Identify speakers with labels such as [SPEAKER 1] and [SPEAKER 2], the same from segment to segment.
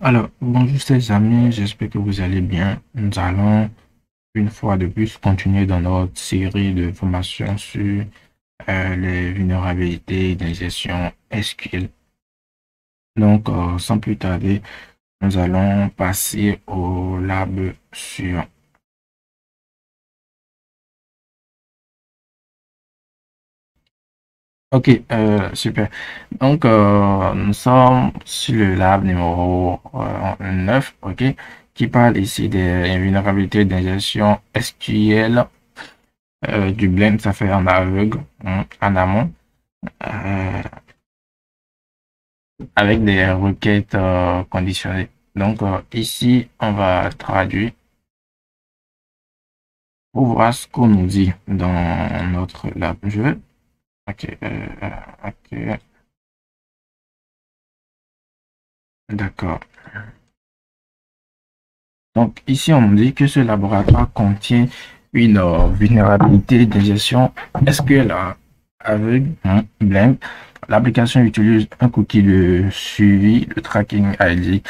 [SPEAKER 1] Alors, bonjour les amis, j'espère que vous allez bien. Nous allons une fois de plus continuer dans notre série de formations sur les vulnérabilités de gestion SQL. Donc, sans plus tarder, nous allons passer au lab suivant. Ok, super. Donc, nous sommes sur le lab numéro 9, ok, qui parle ici des vulnérabilités d'ingestion SQL du blend, ça fait en aveugle, hein, en amont, euh, avec des requêtes conditionnées. Donc, ici, on va traduire pour voir ce qu'on nous dit dans notre lab. Ok, ok, d'accord. Donc ici, on nous dit que ce laboratoire contient une vulnérabilité de gestion SQL aveugle, hein, blank. L'application utilise un cookie de suivi, le tracking ID,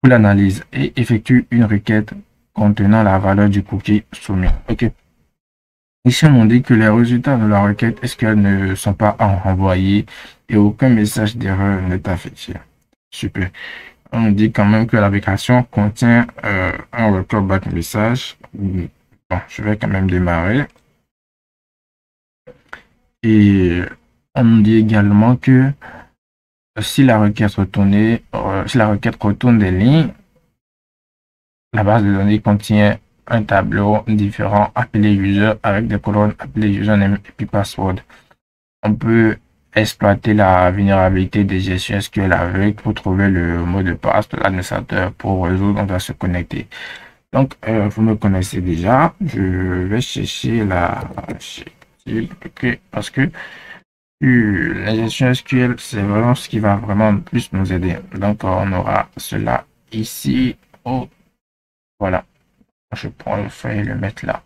[SPEAKER 1] pour l'analyse et effectue une requête contenant la valeur du cookie soumis. OK. Ici, on nous dit que les résultats de la requête SQL ne sont pas envoyés et aucun message d'erreur n'est affiché. Super. On nous dit quand même que l'application contient un record back message. Bon, je vais quand même démarrer. Et on nous dit également que si la requête retourne des lignes, la base de données contient un tableau différent appelé user avec des colonnes appelées username et puis password. On peut exploiter la vulnérabilité des gestions SQL avec pour trouver le mot de passe de l'administrateur pour résoudre, on va se connecter. Donc, vous me connaissez déjà. Je vais chercher ok, parce que la gestion SQL, c'est vraiment ce qui va vraiment plus nous aider. Donc, on aura cela ici. Oh, voilà. Je prends le feuille et le mettre là.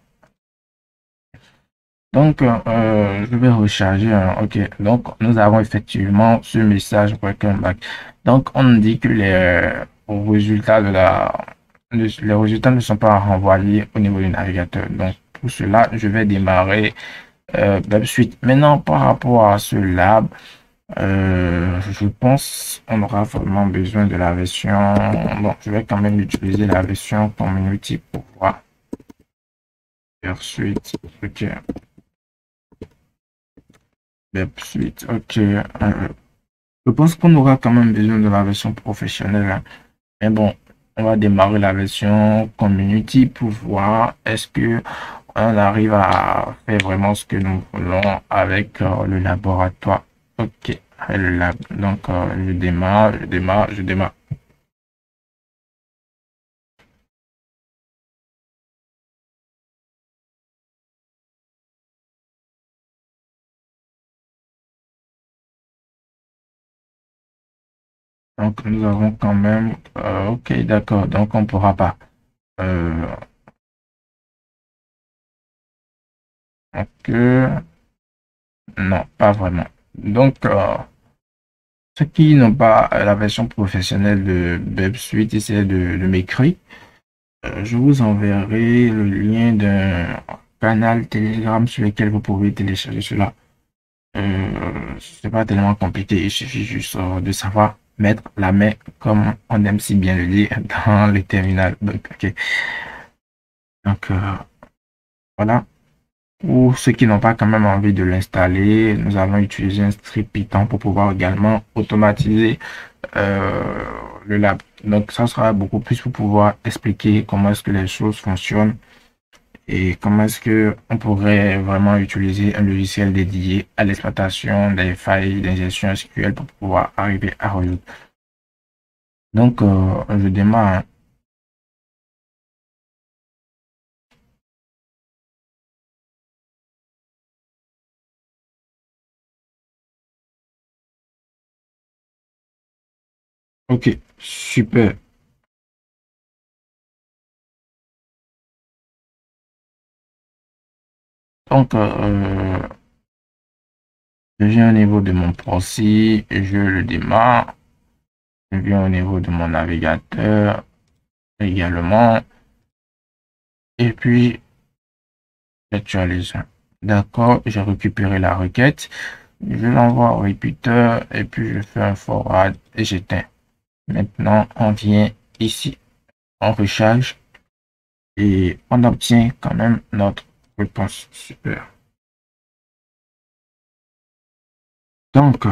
[SPEAKER 1] Donc, je vais recharger. Ok, donc nous avons effectivement ce message Welcome back. Donc, on dit que résultats les résultats ne sont pas renvoyés au niveau du navigateur. Donc, pour cela, je vais démarrer WebSuite. Maintenant, par rapport à ce lab, je pense qu'on aura vraiment besoin de la version. Bon, je vais quand même utiliser la version Community pour voir. WebSuite, ok. WebSuite, ok. Je pense qu'on aura quand même besoin de la version professionnelle, hein. Mais bon, on va démarrer la version community pour voir est-ce que on arrive à faire vraiment ce que nous voulons avec le laboratoire. Ok, le lab. Donc, je démarre. Donc, nous avons quand même, ok, d'accord. Donc, on ne pourra pas. Euh, ok, non, pas vraiment. Donc, ceux qui n'ont pas la version professionnelle de WebSuite, essayez de m'écrire. Je vous enverrai le lien d'un canal Telegram sur lequel vous pouvez télécharger cela. C'est pas tellement compliqué, il suffit juste de savoir mettre la main, comme on aime si bien le dire, dans le terminal. Donc, ok. Donc, voilà. Pour ceux qui n'ont pas quand même envie de l'installer, nous allons utiliser un script Python pour pouvoir également automatiser euh, le lab. Donc, ça sera beaucoup plus pour pouvoir expliquer comment est-ce que les choses fonctionnent et comment est-ce que on pourrait vraiment utiliser un logiciel dédié à l'exploitation des failles d'ingestion SQL pour pouvoir arriver à résoudre. Donc, je démarre, hein. Ok, super. Donc, je viens au niveau de mon proxy et je le démarre. Je viens au niveau de mon navigateur également. Et puis, j'actualise. D'accord, j'ai récupéré la requête. Je l'envoie au repeater et puis je fais un forward et j'éteins. Maintenant, on vient ici, on recharge et on obtient quand même notre réponse. Super. Donc,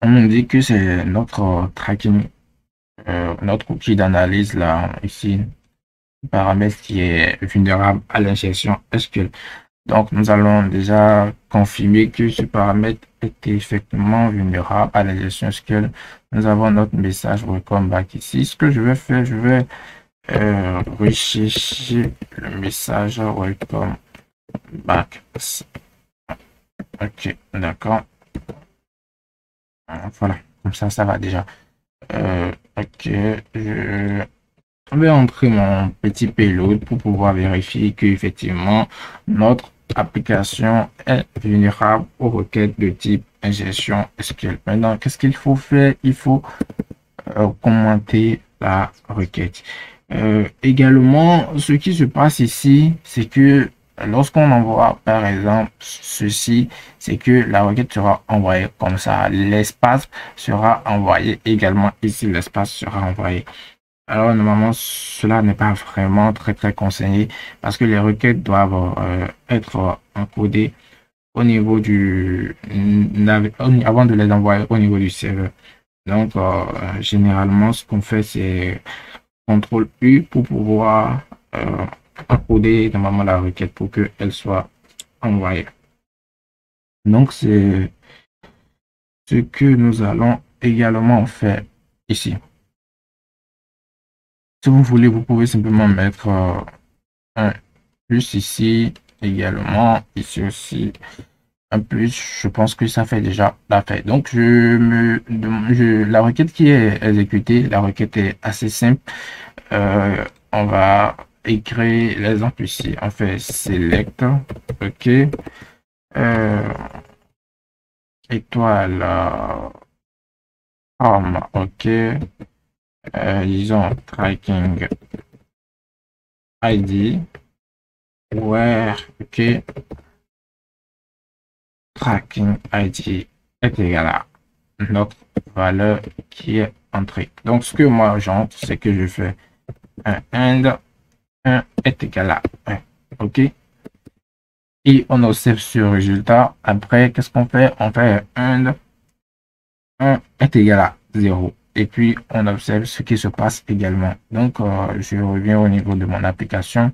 [SPEAKER 1] on nous dit que c'est notre tracking, notre outil d'analyse là, ici, paramètre qui est vulnérable à l'injection SQL. Donc, nous allons déjà confirmer que ce paramètre est effectivement vulnérable à l'injection SQL. Nous avons notre message welcome back ici. Ce que je vais faire, je vais rechercher le message welcome back. Ok, d'accord. Voilà, comme ça va déjà. Ok, je vais entrer mon petit payload pour pouvoir vérifier que effectivement notre application est vulnérable aux requêtes de type injection SQL. Maintenant, qu'est-ce qu'il faut faire? Il faut commenter la requête. Également, ce qui se passe ici, c'est que lorsqu'on envoie par exemple ceci, c'est que la requête sera envoyée comme ça. L'espace sera envoyé également ici. L'espace sera envoyé. Alors normalement, cela n'est pas vraiment très conseillé parce que les requêtes doivent être encodées au niveau du avant de les envoyer au niveau du serveur. Donc généralement, ce qu'on fait, c'est CTRL U pour pouvoir encoder normalement la requête pour qu'elle soit envoyée. Donc c'est ce que nous allons également faire ici. Si vous voulez, vous pouvez simplement mettre un plus ici également, ici aussi un plus. Je pense que ça fait déjà la fait. Donc la requête qui est exécutée, la requête est assez simple. On va écrire l'exemple ici. On fait select, ok, étoile, ok, disons tracking ID, where, ok, tracking ID est égal à notre valeur qui est entrée. Donc, ce que moi j'entre, c'est que je fais un and 1 est égal à 1. OK? Et on observe ce résultat. Après, qu'est-ce qu'on fait? On fait un 1 est égal à 0. Et puis, on observe ce qui se passe également. Donc, je reviens au niveau de mon application.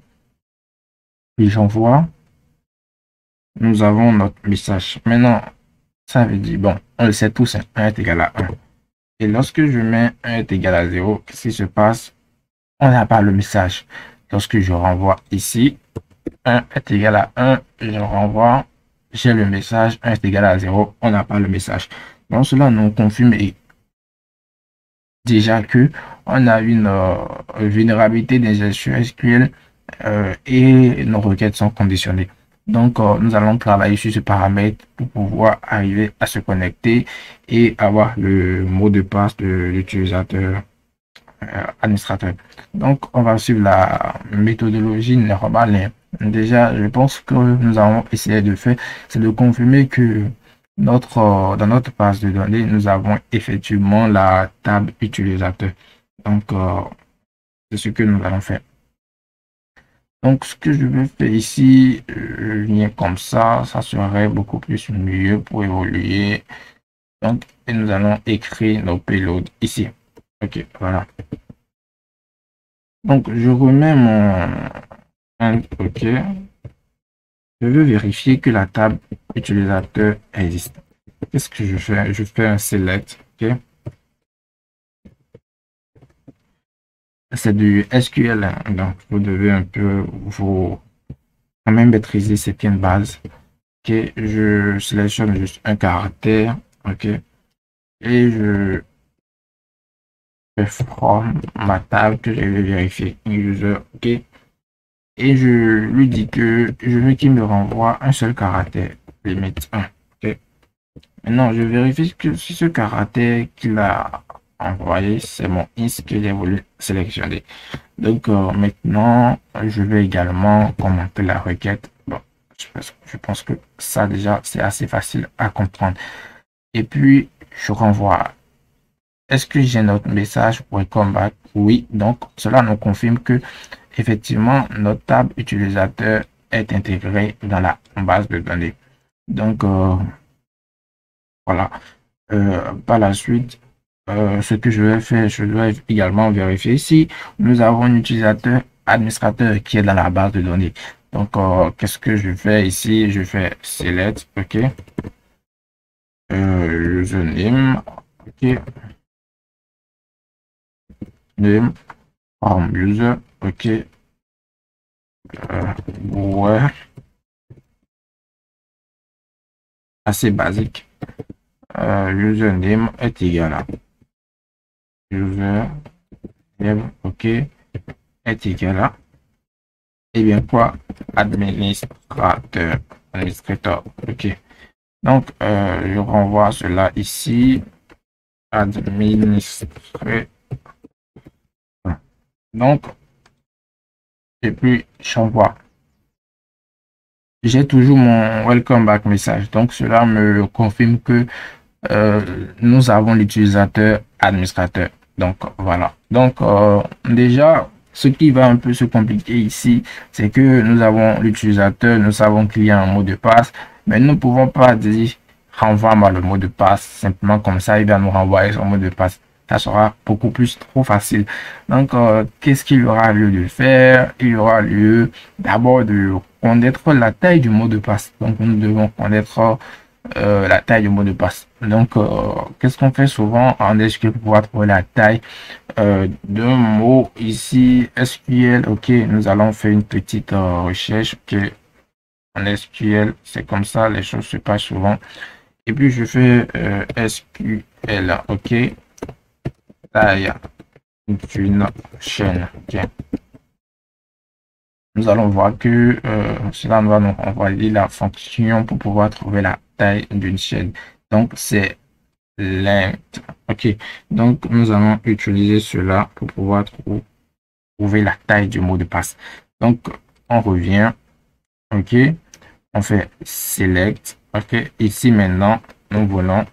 [SPEAKER 1] Puis, j'envoie. Nous avons notre message. Maintenant, ça veut dire, bon, on le sait tous, 1 est égal à 1. Et lorsque je mets 1 est égal à 0, qu'est-ce qui se passe? On n'a pas le message. Lorsque je renvoie ici, 1 est égal à 1, je renvoie, j'ai le message, 1 est égal à 0, on n'a pas le message. Donc cela nous confirme déjà que on a une vulnérabilité d'injection SQL et nos requêtes sont conditionnées. Donc nous allons travailler sur ce paramètre pour pouvoir arriver à se connecter et avoir le mot de passe de l'utilisateur administrateur. Donc, on va suivre la méthodologie normale. Déjà, je pense que nous avons essayé de faire, c'est de confirmer que dans notre base de données, nous avons effectivement la table utilisateur. Donc, c'est ce que nous allons faire. Donc, ce que je vais faire ici, je viens comme ça serait beaucoup plus mieux pour évoluer. Donc, et nous allons écrire nos payloads ici. Ok, voilà. Donc, je remets mon OK. Je veux vérifier que la table utilisateur existe. Qu'est-ce que je fais? Je fais un select. OK. C'est du SQL. Hein. Donc, vous devez un peu vous quand même maîtriser certaines bases. OK. Je sélectionne juste un caractère. OK. Et je fais from ma table que je vais vérifier. User. OK. Et je lui dis que je veux qu'il me renvoie un seul caractère, limite 1. Okay. Maintenant, je vérifie que si ce caractère qu'il a envoyé, c'est mon int qu'il a voulu sélectionner. Donc maintenant, je vais également commenter la requête. Bon, je pense que ça déjà, c'est assez facile à comprendre. Et puis, je renvoie. Est-ce que j'ai notre message welcome back? Oui, donc cela nous confirme que effectivement notre table utilisateur est intégrée dans la base de données. Donc voilà. Par la suite, ce que je vais faire, je dois également vérifier si nous avons un utilisateur administrateur qui est dans la base de données. Donc, qu'est-ce que je fais ici? Je fais select, ok. Username, ok. Name, user, ok. Ouais, assez basique. Username est égal à username, ok, est égal à, et bien quoi, administrateur, ok. Donc, je renvoie cela ici, administrer. Donc, et puis j'envoie. J'ai toujours mon welcome back message. Donc, cela me confirme que nous avons l'utilisateur administrateur. Donc, voilà. Donc, déjà, ce qui va un peu se compliquer ici, c'est que nous avons l'utilisateur, nous savons qu'il y a un mot de passe, mais nous ne pouvons pas dire renvoie-moi le mot de passe simplement comme ça, il va nous renvoyer son mot de passe. Ça sera beaucoup plus trop facile. Donc, qu'est-ce qu'il y aura lieu de faire? Il y aura lieu d'abord de connaître la taille du mot de passe. Donc, nous devons connaître la taille du mot de passe. Donc, qu'est-ce qu'on fait souvent en SQL pour pouvoir trouver la taille d'un mot ici? SQL, ok, nous allons faire une petite recherche. Ok, en SQL, c'est comme ça, les choses se passent souvent. Et puis, je fais SQL, ok, taille d'une chaîne. Ok. Nous allons voir que cela va nous envoyer la fonction pour pouvoir trouver la taille d'une chaîne. Donc, c'est length. Ok, donc nous allons utiliser cela pour pouvoir trouver la taille du mot de passe. Donc, on revient. Ok, on fait select. Ok, ici maintenant, nous voulons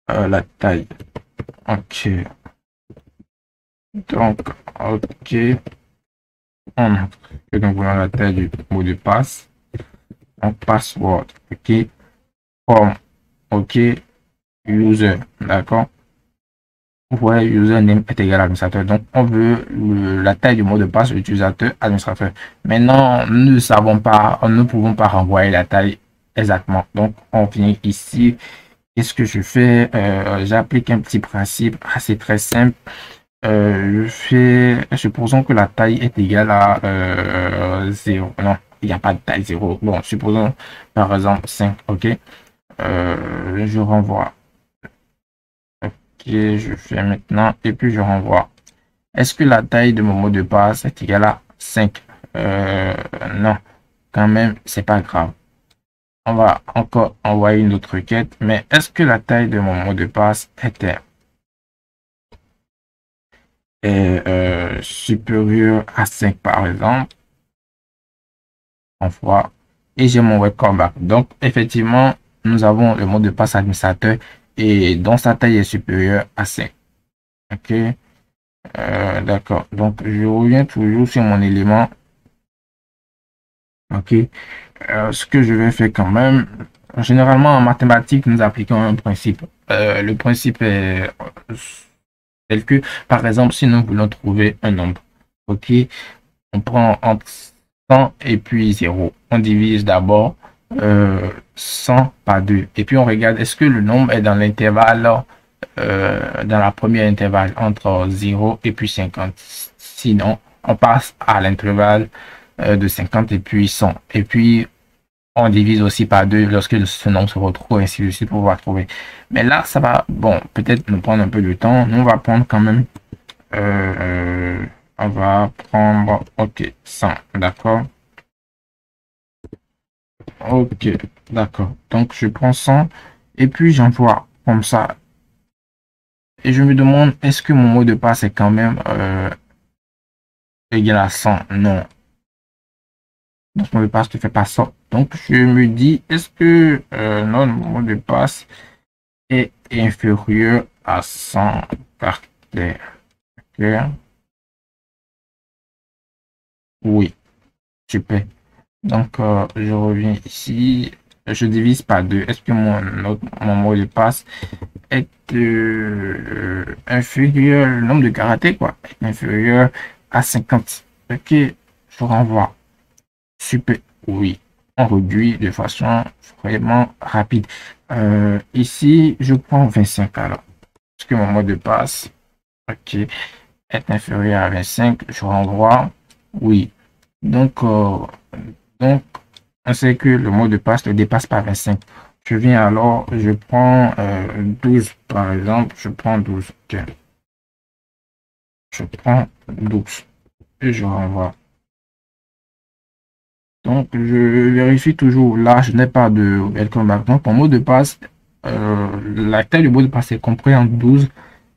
[SPEAKER 1] la taille. Ok, donc, ok, on a que nous voulons la taille du mot de passe. Donc, password. Ok, form. Ok, user. D'accord. Ouais, username est égal à administrateur. Donc, on veut la taille du mot de passe utilisateur administrateur. Maintenant, nous ne savons pas, nous ne pouvons pas renvoyer la taille exactement. Donc, on vient ici. Qu'est-ce que je fais? J'applique un petit principe assez très simple. Supposons que la taille est égale à 0. Non, il n'y a pas de taille 0. Bon, supposons par exemple 5. OK. Je renvoie. Ok, je fais maintenant et puis je renvoie. Est-ce que la taille de mon mot de passe est égale à 5? Non, quand même, c'est pas grave. On va encore envoyer une autre requête, mais est-ce que la taille de mon mot de passe est supérieure à 5 par exemple? On voit et j'ai mon welcome back. Donc, effectivement, nous avons le mot de passe administrateur et dont sa taille est supérieure à 5. Ok. D'accord. Donc, je reviens toujours sur mon élément. Ok. Ce que je vais faire quand même, généralement en mathématiques, nous appliquons un principe. Le principe est tel que, par exemple, si nous voulons trouver un nombre, ok, on prend entre 100 et puis 0. On divise d'abord 100 par 2. Et puis on regarde, est-ce que le nombre est dans l'intervalle, dans la première intervalle entre 0 et puis 50. Sinon, on passe à l'intervalle de 50 et puis 100. Et puis, on divise aussi par 2 lorsque ce nombre se retrouve, ainsi de suite, pour pouvoir trouver. Mais là, ça va, bon, peut-être nous prendre un peu de temps. Nous, on va prendre quand même, on va prendre, ok, 100, d'accord. Ok, d'accord. Donc, je prends 100 et puis j'envoie comme ça. Et je me demande, est-ce que mon mot de passe est quand même égal à 100? Non. Donc, mon mot de passe ne fait pas ça. Donc, je me dis, est-ce que non, mon mot de passe est inférieur à 100 caractères? Ok. Oui, super. Donc, je reviens ici. Je divise par 2. Est-ce que mon mot de passe est inférieur, le nombre de caractères, quoi, est inférieur à 50? Ok, je renvoie. Super. Oui, on réduit de façon vraiment rapide. Ici, je prends 25 alors. Est-ce que mon mot de passe, ok, est inférieur à 25? Je renvoie. Oui. Donc, donc, on sait que le mot de passe ne dépasse pas 25. Je viens alors, je prends 12 par exemple, je prends 12. Ok. Je prends 12 et je renvoie. Donc, je vérifie toujours. Là, je n'ai pas de welcome back. Donc, mon mot de passe, la taille du mot de passe est compris en 12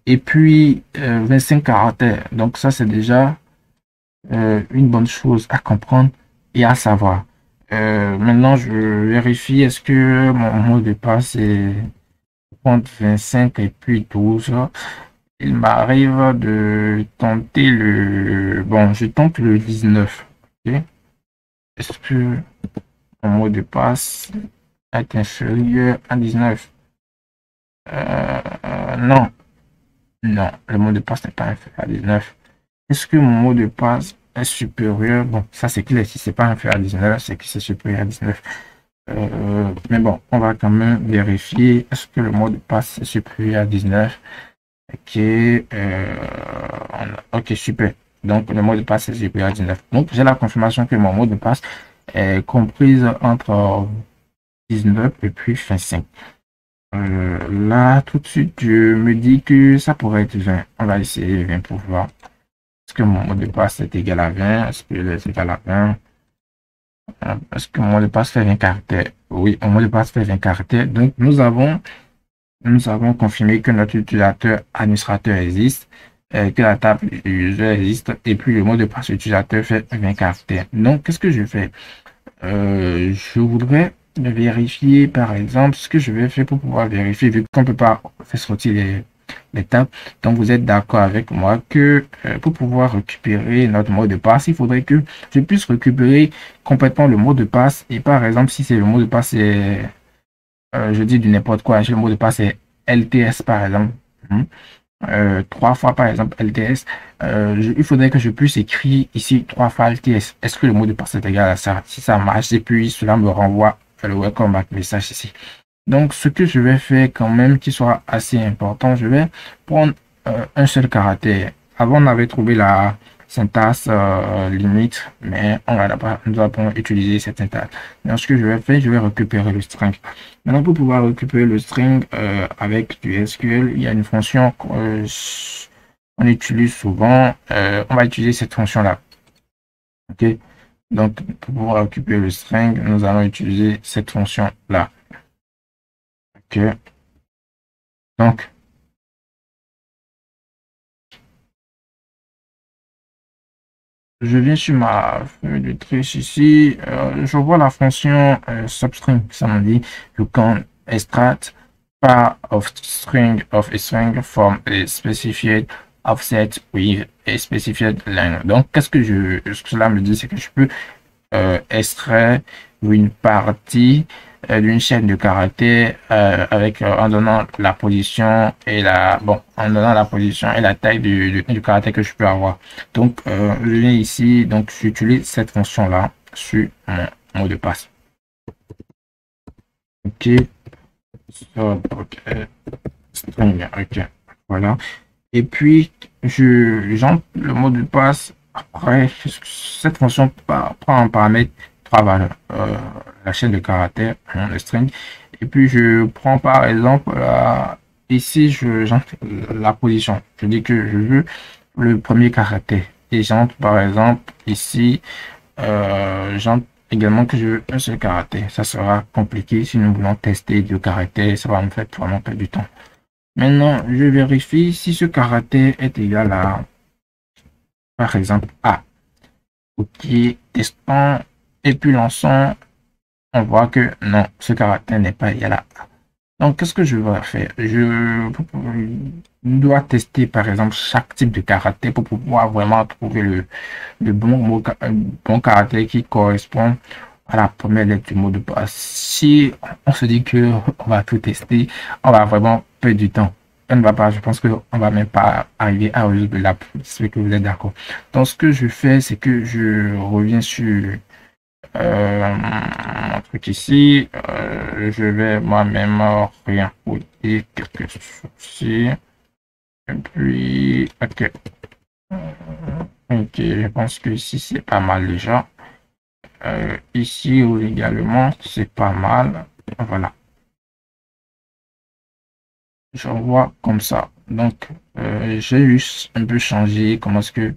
[SPEAKER 1] et puis 25 caractères. Donc, ça, c'est déjà une bonne chose à comprendre et à savoir. Maintenant, je vérifie est-ce que mon mot de passe est entre 25 et puis 12. Il m'arrive de tenter le... Bon, je tente le 19. Ok. Est-ce que mon mot de passe est inférieur à 19? Non, non, le mot de passe n'est pas inférieur à 19. Est-ce que mon mot de passe est supérieur? Bon, ça c'est clair, si c'est pas inférieur à 19, c'est que c'est supérieur à 19. Mais bon, on va quand même vérifier. Est-ce que le mot de passe est supérieur à 19? Ok, ok, super. Donc, le mot de passe est supérieur à 19. Donc, j'ai la confirmation que mon mot de passe est comprise entre 19 et puis 25. Là, tout de suite, je me dis que ça pourrait être 20. On va essayer 20 pour voir. Est-ce que mon mot de passe est égal à 20? Est-ce que c'est égal à 20? Est-ce que mon mot de passe fait 20 caractères? Oui, mon mot de passe fait 20 caractères. Donc, nous avons confirmé que notre utilisateur administrateur existe, que la table user existe, et puis le mot de passe utilisateur fait 20 caractères. Donc, qu'est-ce que je fais? Je voudrais vérifier, par exemple, ce que je vais faire pour pouvoir vérifier, vu qu'on ne peut pas faire sortir les tables. Donc, vous êtes d'accord avec moi que pour pouvoir récupérer notre mot de passe, il faudrait que je puisse récupérer complètement le mot de passe. Et par exemple, si c'est le mot de passe, je dis du n'importe quoi, le mot de passe est LTS, par exemple. Mhm. Trois fois par exemple LTS, il faudrait que je puisse écrire ici trois fois LTS. Est-ce que le mot de passe est égal à ça? Si ça marche, et puis cela me renvoie le welcome back message ici. Donc, ce que je vais faire quand même, qui soit assez important, je vais prendre un seul caractère. Avant, on avait trouvé la syntaxe limite, mais nous allons utiliser cette syntaxe. Donc, ce que je vais faire, je vais récupérer le string. Maintenant, pour pouvoir récupérer le string avec du SQL, il y a une fonction qu'on utilise souvent. On va utiliser cette fonction-là. OK? Donc, pour pouvoir récupérer le string, nous allons utiliser cette fonction-là. OK? Donc, je viens sur ma feuille de triche ici. Je vois la fonction substring. Ça me dit you can extract part of a string from a specified offset with a specified length. Donc, ce que cela me dit, c'est que je peux extraire une partie d'une chaîne de caractères avec en donnant la position et en donnant la position et la taille du caractère que je peux avoir. Donc je viens ici, donc j'utilise cette fonction là sur mon mot de passe. Ok, ok, string, ok, voilà. Et puis j'entre le mot de passe. Après, cette fonction prend en paramètre trois valeurs. La chaîne de caractères, le string. Et puis, je prends par exemple, ici, j'entre la position. Je dis que je veux le premier caractère. Et j'entre par exemple ici, j'entre également que je veux un seul caractère. Ça sera compliqué si nous voulons tester deux caractères. Ça va me faire vraiment perdre du temps. Maintenant, je vérifie si ce caractère est égal à, par exemple, A. Ok, testons et puis lançons. On voit que non, ce caractère n'est pas égal à A. Donc, qu'est-ce que je vais faire? Je dois tester, par exemple, chaque type de caractère pour pouvoir vraiment trouver le bon caractère qui correspond à la première lettre du mot de passe. Si on se dit que on va tout tester, on va vraiment perdre du temps. On ne va pas, je pense qu'on va même pas arriver à résoudre la ce que vous êtes d'accord. Donc, ce que je fais, c'est que je reviens sur un truc ici. Je vais moi-même réencoder quelque chose ici. Et puis, ok. Ok, je pense que ici c'est pas mal déjà. Ici également c'est pas mal. Voilà. J'envoie comme ça. Donc, j'ai juste un peu changé comment est-ce que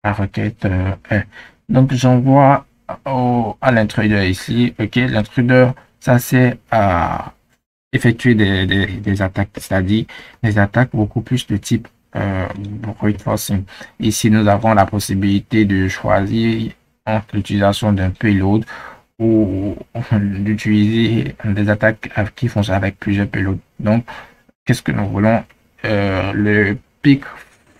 [SPEAKER 1] la requête est. Donc, j'envoie à l'intruder ici. Ok, l'intruder, ça c'est à effectuer des attaques, c'est-à-dire des attaques beaucoup plus de type brute forcing. Ici, nous avons la possibilité de choisir entre l'utilisation d'un payload ou d'utiliser des attaques qui fonctionnent avec plusieurs payloads. Donc, qu'est-ce que nous voulons? Le Pick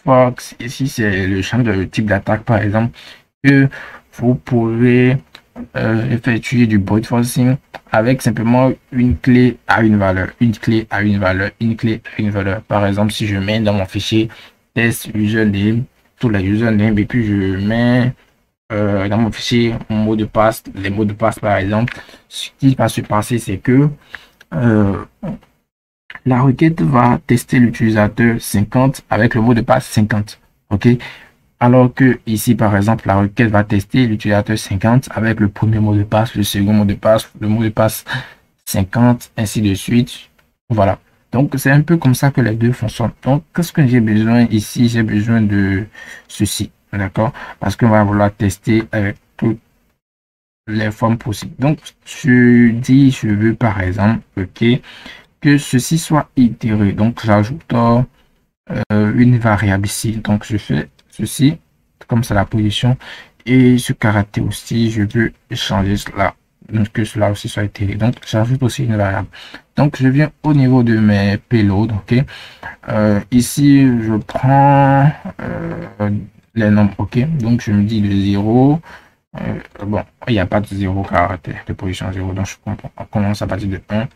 [SPEAKER 1] Fox, ici, c'est le champ de type d'attaque, par exemple, que vous pouvez effectuer du brute forcing avec simplement une clé à une valeur, une clé à une valeur, une clé à une valeur. Par exemple, si je mets dans mon fichier test username, tous les usernames, et puis je mets dans mon fichier mon mot de passe, les mots de passe par exemple, ce qui va se passer, c'est que euh, la requête va tester l'utilisateur 50 avec le mot de passe 50. OK? Alors que ici, par exemple, la requête va tester l'utilisateur 50 avec le premier mot de passe, le second mot de passe, le mot de passe 50, ainsi de suite. Voilà. Donc, c'est un peu comme ça que les deux fonctionnent. Donc, qu'est-ce que j'ai besoin ici? J'ai besoin de ceci. D'accord? Parce qu'on va vouloir tester avec toutes les formes possibles. Donc, je dis, je veux par exemple, OK, que ceci soit itéré. Donc, j'ajoute une variable ici. Donc, je fais ceci, comme c'est la position. Et ce caractère aussi, je veux changer cela. Donc, que cela aussi soit itéré. Donc, j'ajoute aussi une variable. Donc, je viens au niveau de mes payloads. OK. Ici, je prends les nombres. OK. Donc, je me dis de 0. Bon, il n'y a pas de 0 caractère de position 0. Donc, on commence à partir de 1.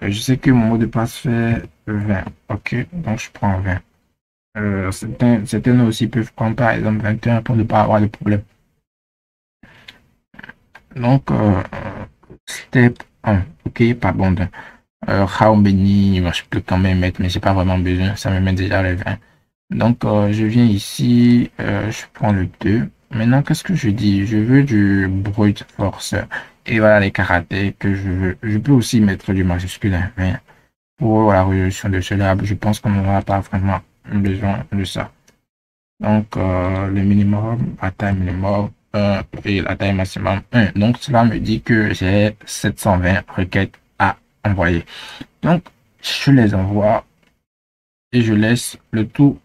[SPEAKER 1] Je sais que mon mot de passe fait 20. OK. Donc, je prends 20. Certains aussi peuvent prendre par exemple 21 pour ne pas avoir de problème. Donc, step 1, ok, pas bon. How many, je peux quand même mettre, mais j'ai pas vraiment besoin, ça me met déjà les 20. Donc, je viens ici, je prends le 2. Maintenant, qu'est-ce que je dis? Je veux du brute force. Et voilà les caractères que je veux. Je peux aussi mettre du majuscule, hein, mais pour la résolution de cela, je pense qu'on n'aura pas vraiment besoin de ça. Donc, le minimum, la taille minimum 1 et la taille maximum 1. Donc, cela me dit que j'ai 720 requêtes à envoyer. Donc, je les envoie et je laisse le tout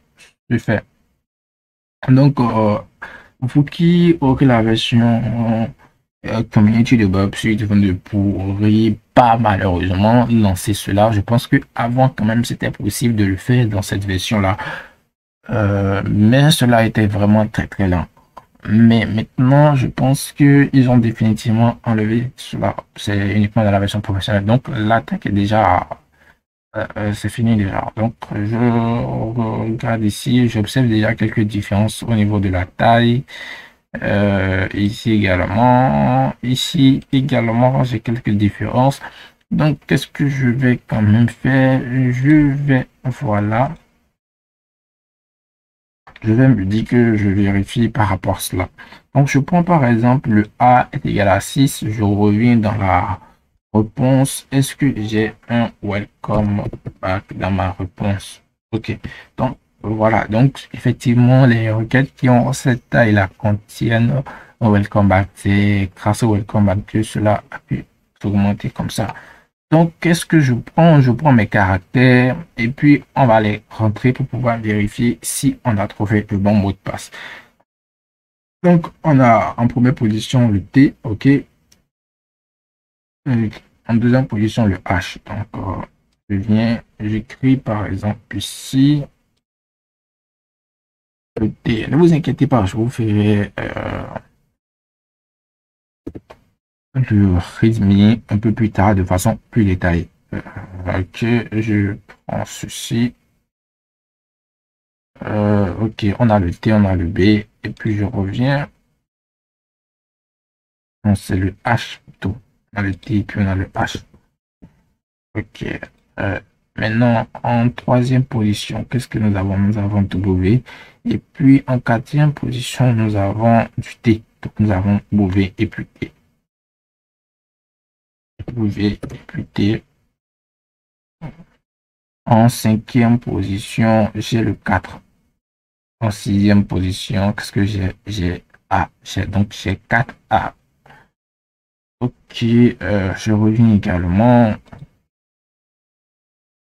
[SPEAKER 1] se faire. Donc, vous qui aurez la version community de Bubsuite, vous ne pourriez pas malheureusement lancer cela. Je pense que avant quand même, c'était possible de le faire dans cette version-là. Mais cela était vraiment très très lent. Mais maintenant, je pense qu'ils ont définitivement enlevé cela. C'est uniquement dans la version professionnelle. Donc, l'attaque est déjà, c'est fini déjà. Donc, je regarde ici, j'observe déjà quelques différences au niveau de la taille. Ici également, j'ai quelques différences. Donc, qu'est-ce que je vais quand même faire? Voilà. Je vais me dire que je vérifie par rapport à cela. Donc, je prends par exemple le A est égal à 6. Je reviens dans la réponse. Est-ce que j'ai un welcome back dans ma réponse? OK. Donc, voilà. Donc, effectivement, les requêtes qui ont cette taille-là contiennent welcome back. C'est grâce au welcome back que cela a pu augmenter comme ça. Donc, qu'est-ce que je prends? Je prends mes caractères et puis on va les rentrer pour pouvoir vérifier si on a trouvé le bon mot de passe. Donc, on a en première position le T, ok. En deuxième position, le H. Donc, j'écris par exemple ici le T. Ne vous inquiétez pas, je vous ferai le résumé un peu plus tard de façon plus détaillée. Ok, je prends ceci. Ok, on a le T, on a le B, et puis je reviens. Non, c'est le H plutôt. On a le T, et puis on a le H. Ok. Maintenant, en troisième position, qu'est-ce que nous avons? Nous avons W. Et puis, en quatrième position, nous avons du T. Donc, nous avons W et puis T. W et puis T. En cinquième position, j'ai le 4. En sixième position, qu'est-ce que j'ai A. Donc, j'ai 4A. Ok, je reviens également.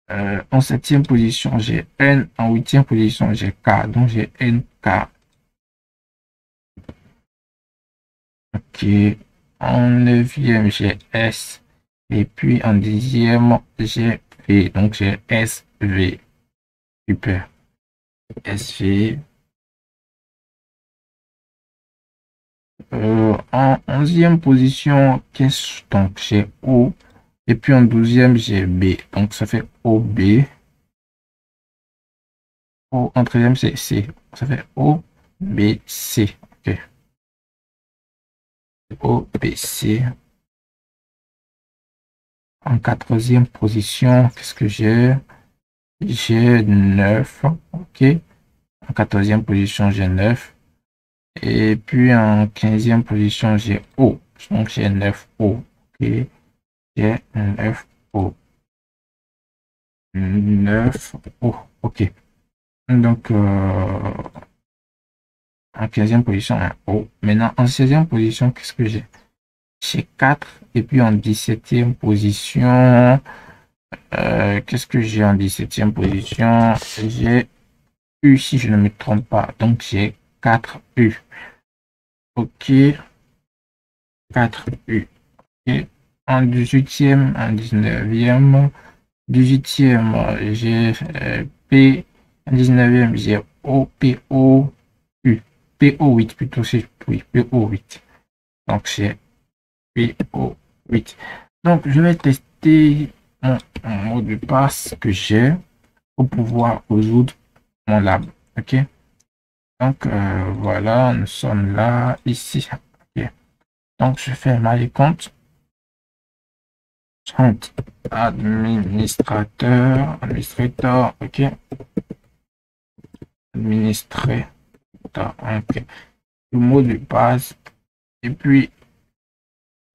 [SPEAKER 1] En septième position, j'ai N. En huitième position, j'ai K. Donc, j'ai NK. Ok. En neuvième, j'ai S. Et puis, en dixième, j'ai V. Donc, j'ai SV. Super. SV. En onzième position, donc j'ai O. Et puis, en douzième, j'ai B. Donc, ça fait OB. En treizième, c'est C. Ça fait OBC. Ok. OBC. En quatorzième position, qu'est-ce que j'ai? J'ai 9. Ok. En quatorzième position, j'ai 9. Et puis en quinzième position, j'ai O. Donc j'ai 9O. Ok. J'ai 9O. 9O. Ok. Donc en quinzième position, un O. Maintenant, en seizième position, qu'est-ce que j'ai? J'ai 4. Et puis en 17e position, qu'est-ce que j'ai en 17e position? J'ai U si je ne me trompe pas. Donc j'ai 4U. Ok. 4U. Et en 18e, en 19e, 18e, j'ai P. En 19e, j'ai O, P, O, U. PO8 plutôt, c'est oui, PO8. Donc c'est PO8. Donc je vais tester mon mot de passe que j'ai pour pouvoir résoudre mon lab. Ok. Donc voilà, nous sommes là, ici. Ok. Donc je fais ma compte. Administrateur, ok. Administrateur, ok. Le mot de passe. Et puis,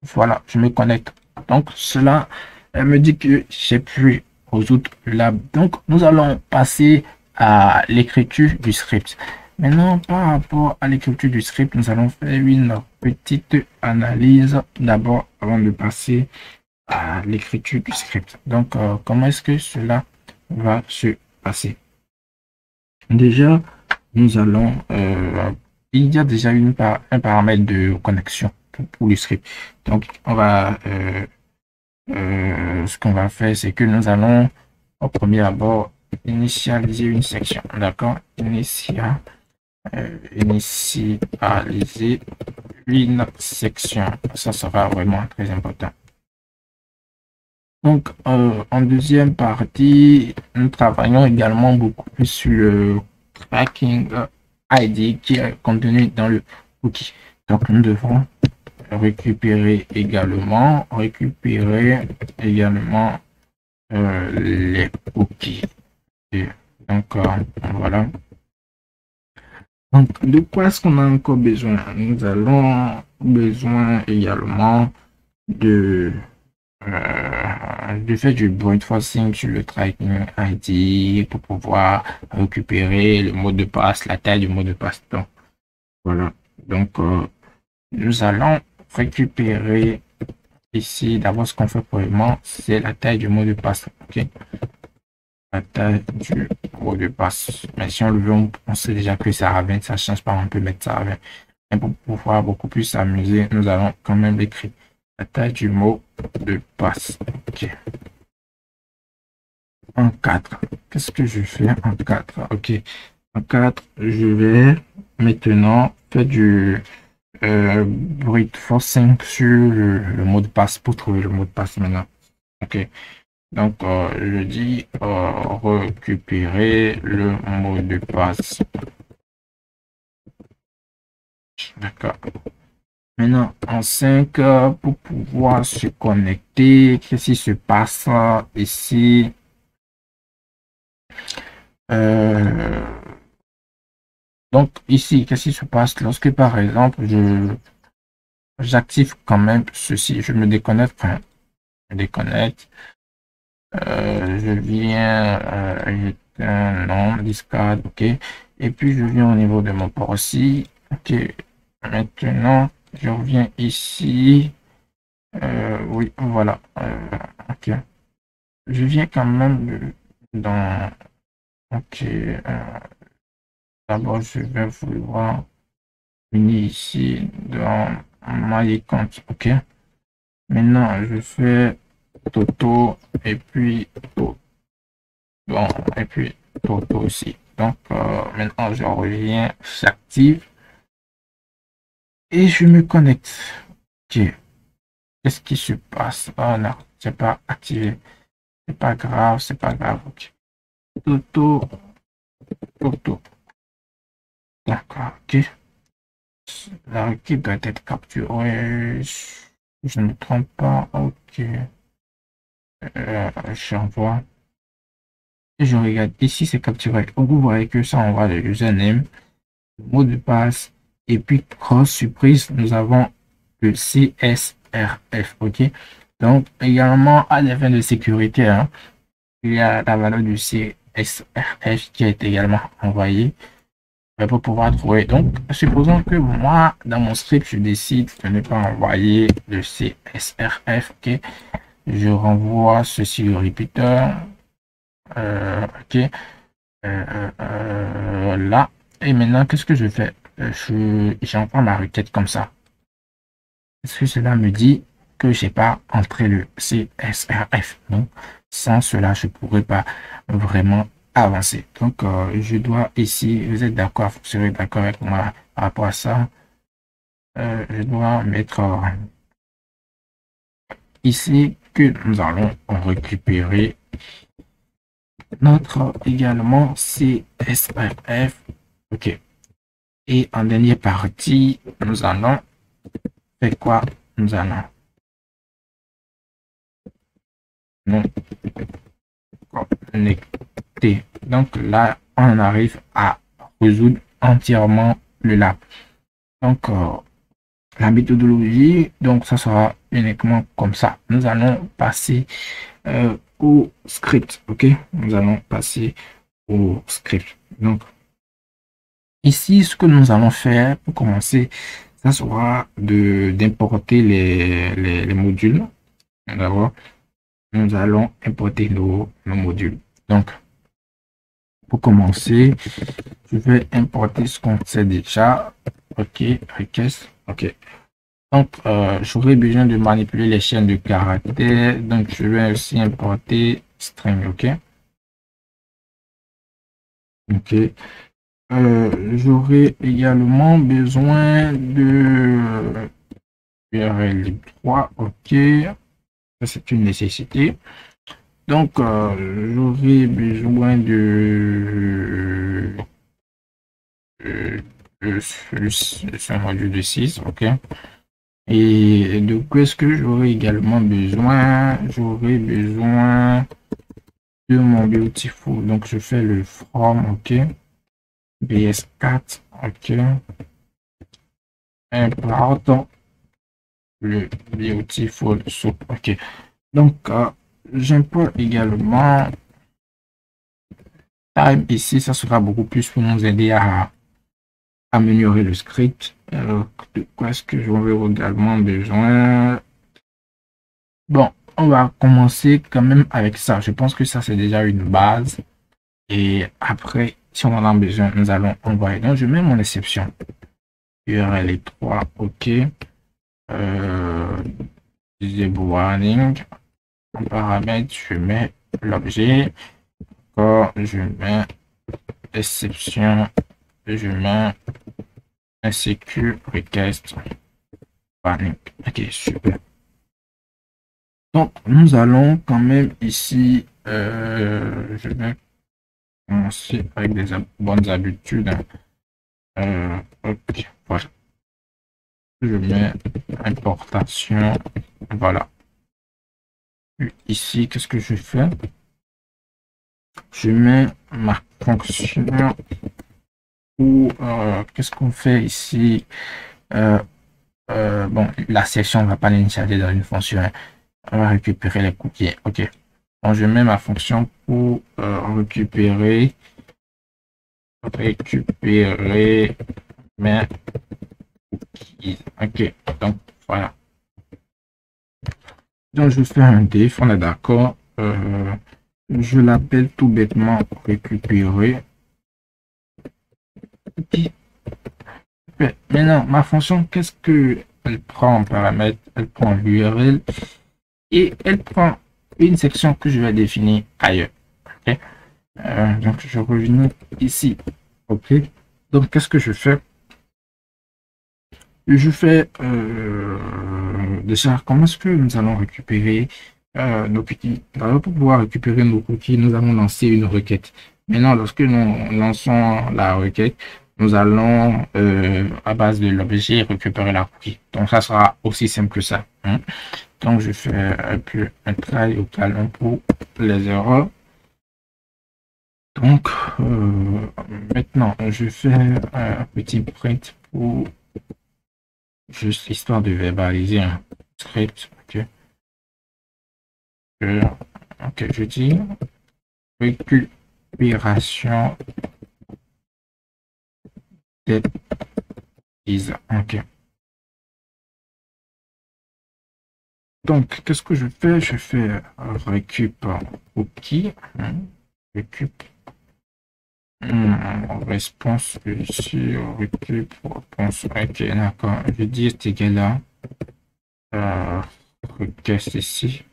[SPEAKER 1] voilà, je me connecte. Donc, cela me dit que j'ai pu résoudre le lab. Donc, nous allons passer à l'écriture du script. Maintenant, par rapport à l'écriture du script, nous allons faire une petite analyse d'abord avant de passer à l'écriture du script. Donc, comment est-ce que cela va se passer? Déjà, nous allons... il y a déjà un paramètre de connexion pour le script. Donc, on va... ce qu'on va faire, c'est que nous allons, au premier abord, initialiser une section. D'accord? Initialiser une section. Ça sera vraiment très important. Donc, en deuxième partie, nous travaillons également beaucoup plus sur le tracking ID qui est contenu dans le cookie. Donc, nous devrons récupérer également les cookies. Et donc, voilà. Donc, de quoi est-ce qu'on a encore besoin? Nous allons besoin également de faire du brute forcing sur le tracking ID pour pouvoir récupérer le mot de passe, la taille du mot de passe. Donc, voilà. Donc, Nous allons récupérer ici. D'abord, ce qu'on fait premièrement, c'est la taille du mot de passe. Ok, la taille du mot de passe. Mais si on le veut, on sait déjà que ça à 20, ça change pas, on peut mettre ça à 20. Mais pour pouvoir beaucoup plus s'amuser, nous allons quand même l'écrire. La taille du mot de passe. Ok. En 4. Qu'est-ce que je fais en 4? Ok. En 4, je vais maintenant faire du brute forcing sur le mot de passe pour trouver le mot de passe maintenant. Ok. Donc, je dis récupérer le mot de passe. D'accord. Maintenant, en 5, pour pouvoir se connecter, qu'est-ce qui se passe ici? Donc, ici, qu'est-ce qui se passe lorsque, par exemple, j'active quand même ceci, je me déconnecte, enfin, je déconnecte, je viens, non, discard, ok, et puis je viens au niveau de mon port aussi, ok, maintenant, je reviens ici, oui, voilà, ok, je viens quand même dans, ok, d'abord, je vais vouloir venir ici dans my compte, ok. Maintenant, je fais Toto et puis Toto. Bon, et puis Toto aussi. Donc, maintenant, je reviens, j'active et je me connecte. Ok. Qu'est-ce qui se passe? Oh non, c'est pas activé. C'est pas grave, c'est pas grave. Ok. Toto, Toto. D'accord, ok. La requête doit être capturée. Je ne me trompe pas. Ok. J'envoie. Et je regarde ici, c'est capturé. Donc, vous voyez que ça envoie le username, le mot de passe. Et puis, grosse surprise, nous avons le CSRF. OK. Donc, également, à des fins de sécurité, hein, il y a la valeur du CSRF qui est également envoyée pour pouvoir trouver. Donc, supposons que moi, dans mon script, je décide de ne pas envoyer le CSRF. OK. Je renvoie ceci au repeater. Ok. Là. Et maintenant, qu'est-ce que je fais? J'envoie ma requête comme ça. Est-ce que cela me dit que j'ai pas entré le CSRF? Donc, sans cela, je pourrais pas vraiment avancer. Donc, je dois ici, vous êtes d'accord, vous serez d'accord avec moi par rapport à ça. Je dois mettre ici que nous allons récupérer notre également CSRF. Ok. Et en dernière partie, nous allons faire quoi? Nous allons nous connecter. Donc là, on arrive à résoudre entièrement le lab. Donc, la méthodologie, donc ça sera uniquement comme ça. Nous allons passer au script. Ok, nous allons passer au script. Donc, ici, ce que nous allons faire pour commencer, ça sera d'importer les modules. D'abord, nous allons importer nos modules. Donc, pour commencer, je vais importer ce qu'on sait déjà. Ok, request. Ok. Donc, j'aurai besoin de manipuler les chaînes de caractères. Donc, je vais aussi importer string. Ok. Ok. J'aurai également besoin de URL 3. Ok. Ça, c'est une nécessité. Donc, j'aurai besoin de ce module de 6. Ok. Et de quoi est-ce que j'aurai également besoin? J'aurai besoin de mon beautiful. Donc, je fais le from. Ok. BS4. Ok. Import le beautiful soup. Ok. Donc, j'importe également time ici. Ça sera beaucoup plus pour nous aider à améliorer le script. De quoi est-ce que j'aurais également besoin? Bon, on va commencer quand même avec ça. Je pense que ça, c'est déjà une base. Et après, si on en a besoin, nous allons envoyer. Donc, je mets mon exception. URL est 3, OK. Disable warning. En paramètre, je mets l'objet. Je mets exception. Je mets un secure request warning. OK, super. Donc, nous allons quand même ici, je vais commencer avec des bonnes habitudes. Ok, voilà. Je mets importation. Voilà. Ici, qu'est-ce que je fais? Je mets ma fonction ou qu'est-ce qu'on fait ici? Bon, la section ne va pas l'initialiser dans une fonction. Hein. On va récupérer les cookies. Ok. Donc, je mets ma fonction pour récupérer mes cookies. Ok. Donc, voilà. Donc, je fais un diff, on est d'accord. Je l'appelle tout bêtement récupérer. Maintenant, ma fonction, qu'est-ce qu'elle prend en paramètre? Elle prend l'URL et elle prend une section que je vais définir ailleurs. Okay? Donc, je reviens ici. OK. Donc, qu'est-ce que je fais? Je fais déjà, comment est-ce que nous allons récupérer nos cookies? Alors, pour pouvoir récupérer nos cookies, nous allons lancer une requête. Maintenant, lorsque nous lançons la requête, nous allons, à base de l'objet, récupérer la cookie. Donc, ça sera aussi simple que ça. Hein. Donc, je fais un try au talon pour les erreurs. Donc, maintenant, je fais un petit print pour juste histoire de verbaliser un script. Ok, je dis récupération des is. Ok. Donc, qu'est-ce que je fais? Je fais récup cookie. Récup. Réponse ici. Récup. Réponse. Ok, d'accord. Je dis c'est égal à request ici.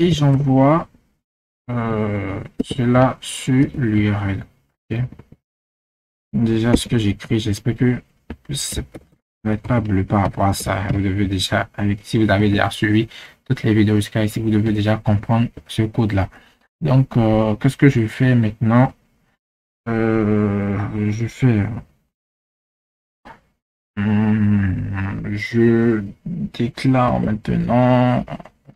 [SPEAKER 1] Et j'envoie cela sur l'URL. Okay. Déjà, ce que j'écris, j'espère que ça va être pas bleu par rapport à ça. Vous devez déjà, si vous avez déjà suivi toutes les vidéos jusqu'à ici, vous devez déjà comprendre ce code-là. Donc, qu'est-ce que je fais maintenant? Je fais, je déclare maintenant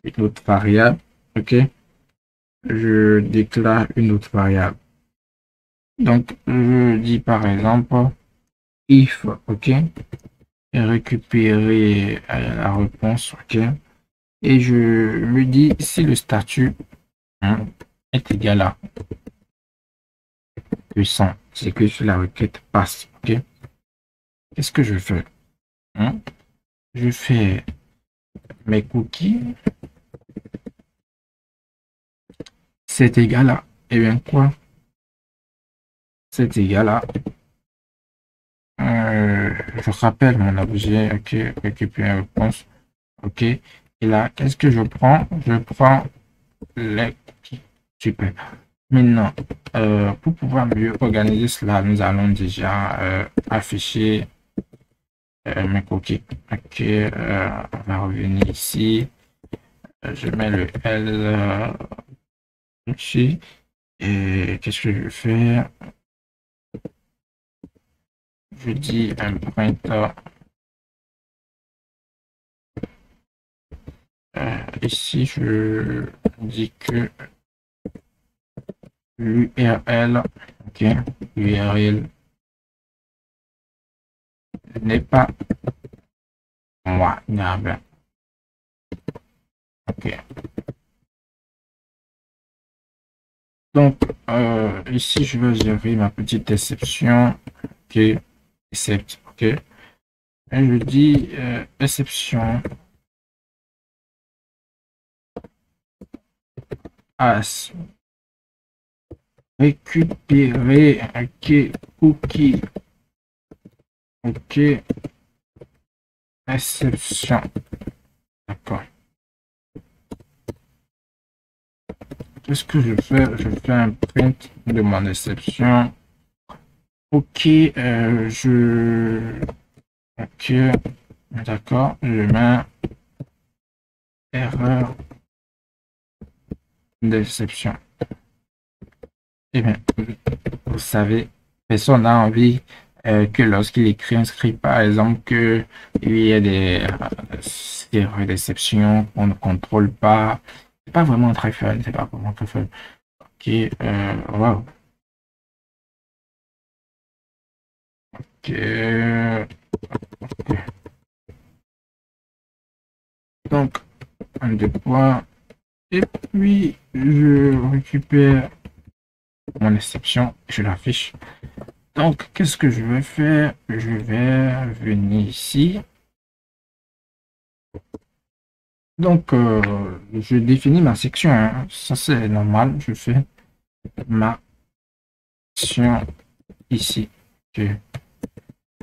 [SPEAKER 1] une autre variable. Ok, je déclare une autre variable. Donc, je dis par exemple if, ok, et récupérer la réponse, ok, et je me dis si le statut est égal à 200, c'est que la requête passe, ok. Qu'est-ce que je fais? Je fais mes cookies, c'est égal à, et bien quoi? C'est égal à je rappelle mon objet, ok, récupérer réponse, ok. Et là, qu'est-ce que je prends? Je prends les cookies. Super. Maintenant, pour pouvoir mieux organiser cela, nous allons déjà afficher mes cookies. Ok, on va revenir ici. Je mets le L ici. Et qu'est-ce que je fais? Je dis un print ici, je dis que l'URL, ok, l'URL n'est pas moi, ok. Donc, ici, je vais gérer ma petite exception, ok, except, ok. et je dis exception as récupérer, ok, cookie, ok, exception, d'accord. Qu'est-ce que je fais? Je fais un print de mon exception. Ok, ok, d'accord, je mets erreur d'exception. Eh bien, vous savez, personne n'a envie que lorsqu'il écrit un script, par exemple, que il y ait des erreurs d'exception qu'on ne contrôle pas. C'est pas vraiment très fun, c'est pas vraiment très fun. Ok, wow. Ok, ok. Donc, un deux points. Et puis, je récupère mon exception, je l'affiche. Donc, qu'est-ce que je vais faire? Je vais venir ici. Donc, je définis ma section, hein. Ça, c'est normal. Je fais ma section ici. Ok.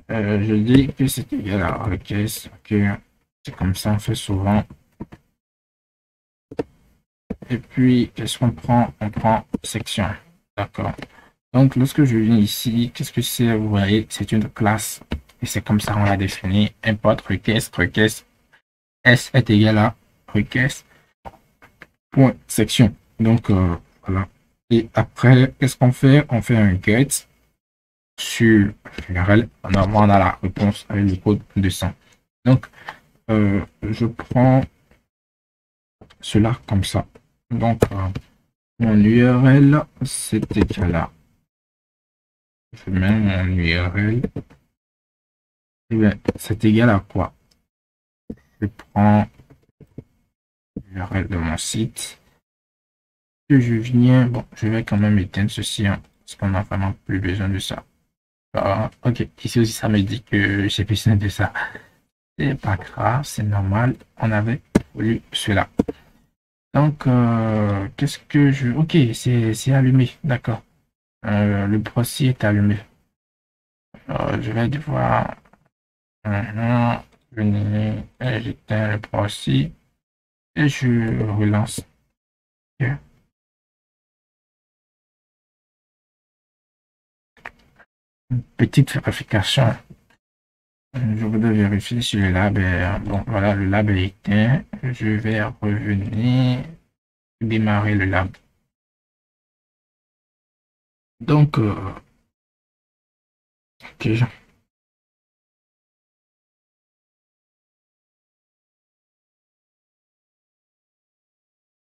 [SPEAKER 1] Je dis que c'est égal à requête. Ok. C'est comme ça, on fait souvent. Et puis, qu'est-ce qu'on prend? On prend section. D'accord. Donc, lorsque je viens ici, qu'est-ce que c'est? Vous voyez, c'est une classe. Et c'est comme ça on l'a défini. Import request, request S est égal à request point section. Donc, voilà. Et après, qu'est-ce qu'on fait? On fait un get sur URL. Normalement, on a la réponse avec le code 200. Donc, je prends cela comme ça. Donc, mon URL, c'est égal à. Je mets mon URL. Et bien, c'est égal à quoi? Je prends l'URL de mon site. Que je viens. Bon, je vais quand même éteindre ceci, hein, parce qu'on n'a vraiment plus besoin de ça. Ok, ici aussi, ça me dit que j'ai besoin de ça. C'est pas grave, c'est normal. On avait voulu cela. Donc, qu'est-ce que je... Ok, c'est allumé, d'accord. Le proxy est allumé. Je vais devoir venir, j'éteins le proxy et je relance. Ok. Une petite vérification. Je voudrais vérifier si le lab est... Bon, voilà, le lab est éteint. Je vais revenir démarrer le lab. Donc, ok.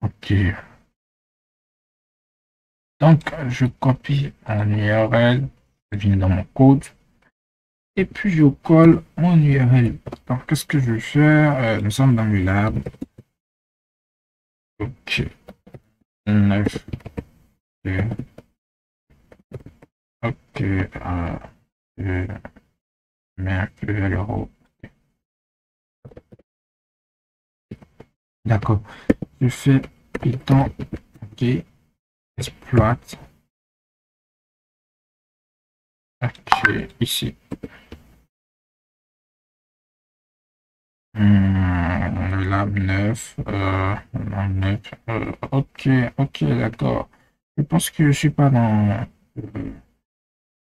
[SPEAKER 1] Ok. Donc, je copie mon URL, je viens dans mon code, et puis je colle mon URL. Donc, qu'est-ce que je vais faire? Nous sommes dans le lab. Ok. 9. Ok. Je mets un peu à l'euro. D'accord. Je fais Python. Ok. Exploit. Ok. Ici. Le lab 9, ok, ok, d'accord. Je pense que je suis pas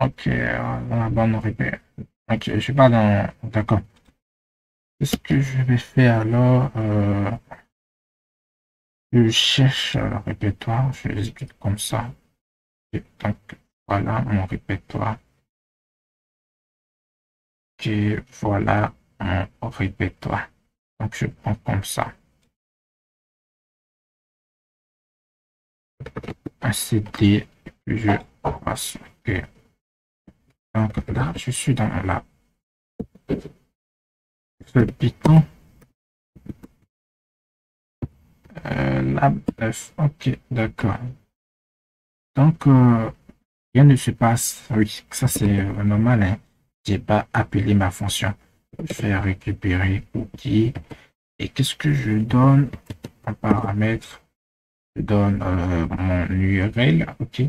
[SPEAKER 1] ok, dans la bonne repère. Ok, je suis pas dans, d'accord. Qu'est-ce que je vais faire alors? Je cherche le répertoire, je l'exécute comme ça. Et donc, voilà mon répertoire. Ok, voilà mon répertoire. Donc, je prends comme ça. Un CD, je passe. Ok. Donc là, je suis dans la feuille Python. Lab 9. Ok, d'accord. Donc, rien ne se passe. Oui, ça c'est normal. Hein. J'ai pas appelé ma fonction. Je vais récupérer cookie. Et qu'est-ce que je donne en paramètre? Je donne mon URL, ok.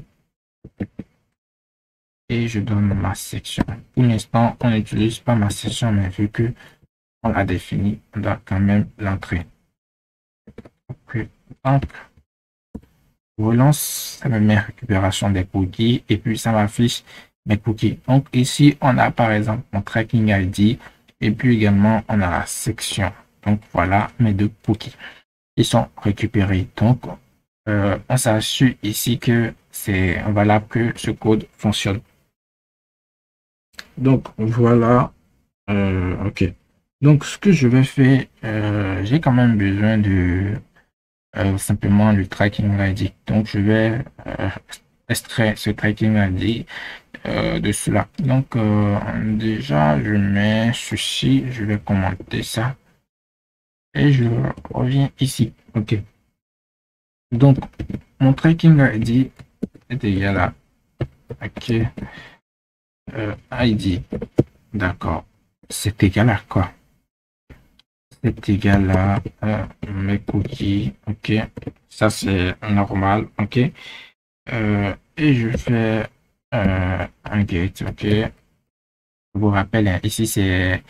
[SPEAKER 1] Et je donne ma section. Pour l'instant, on n'utilise pas ma section, mais vu que on l'a défini, on doit quand même l'entrer. Okay. Donc, je relance, ça me met récupération des cookies et puis ça m'affiche mes cookies. Donc ici, on a par exemple mon tracking ID et puis également on a la section. Donc voilà mes deux cookies. Ils sont récupérés. Donc, on s'assure ici que c'est valable, que ce code fonctionne. Donc voilà, ok. Donc ce que je vais faire, j'ai quand même besoin de simplement le tracking ID. Donc je vais extraire ce tracking ID de cela. Donc déjà je mets ceci, je vais commenter ça et je reviens ici. Ok. Donc mon tracking ID est égal à ok ID. D'accord. C'est égal à quoi? C'est égal à mes cookies. Ok. Ça c'est normal. Ok. Et je fais un get. Ok. Je vous rappelle, hein, ici c'est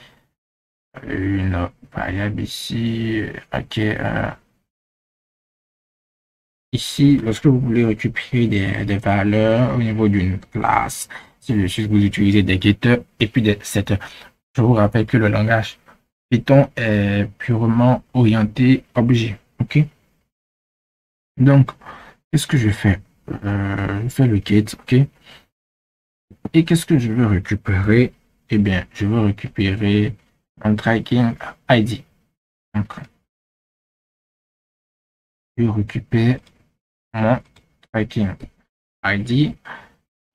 [SPEAKER 1] une variable ici. Ok. Ici, lorsque vous voulez récupérer des valeurs au niveau d'une classe, si vous utilisez des getters et puis des setters. Je vous rappelle que le langage Python est purement orienté objet. Ok. Donc, qu'est-ce que je fais? Je fais le get. Ok. Et qu'est-ce que je veux récupérer? Eh bien, je veux récupérer un tracking ID. Donc, je récupère mon tracking ID.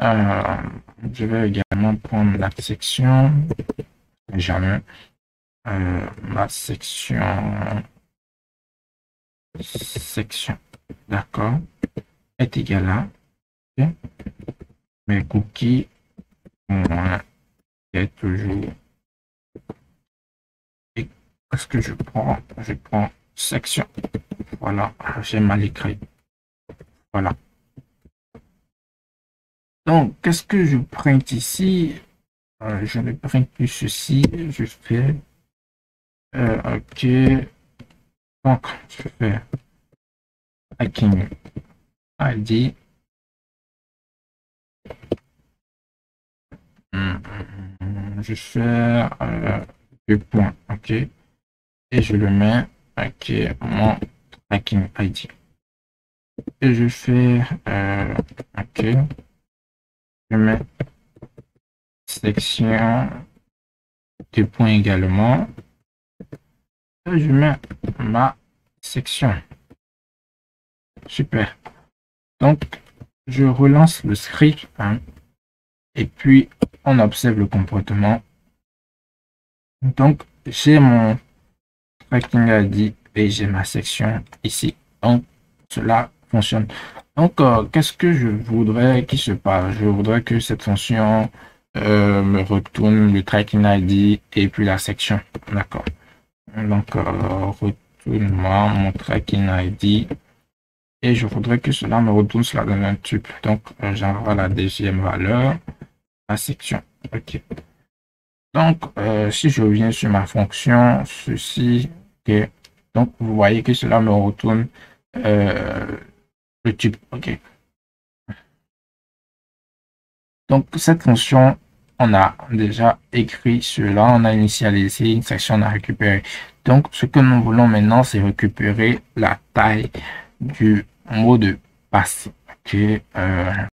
[SPEAKER 1] Je vais également prendre la section. Jamais. Ma section, d'accord, est égale à okay. Mes cookies est toujours. Et qu'est-ce que je prends? Je prends section. Voilà, j'ai mal écrit. Voilà. Donc, qu'est-ce que je printe ici? Je ne printe plus ceci. Je fais ok. Donc, je fais tracking ID. Je fais deux points, ok. Et je le mets ok mon tracking ID. Et je fais ok. Je mets section deux points également. Et je mets ma section. Super. Donc, je relance le script hein, et puis on observe le comportement. Donc, j'ai mon tracking ID et j'ai ma section ici. Donc, cela fonctionne. Donc, qu'est-ce que je voudrais qu'il se passe? Je voudrais que cette fonction me retourne le tracking ID et puis la section. D'accord. Donc, retourne-moi mon tracking ID. Et je voudrais que cela me retourne cela dans un tube. Donc, j'envoie la deuxième valeur, la section. OK. Donc, si je reviens sur ma fonction, ceci, OK. Donc, vous voyez que cela me retourne le tube. OK. Donc, cette fonction, on a déjà écrit cela, on a initialisé une section, on a récupéré. Donc, ce que nous voulons maintenant, c'est récupérer la taille du mot de passe. OK.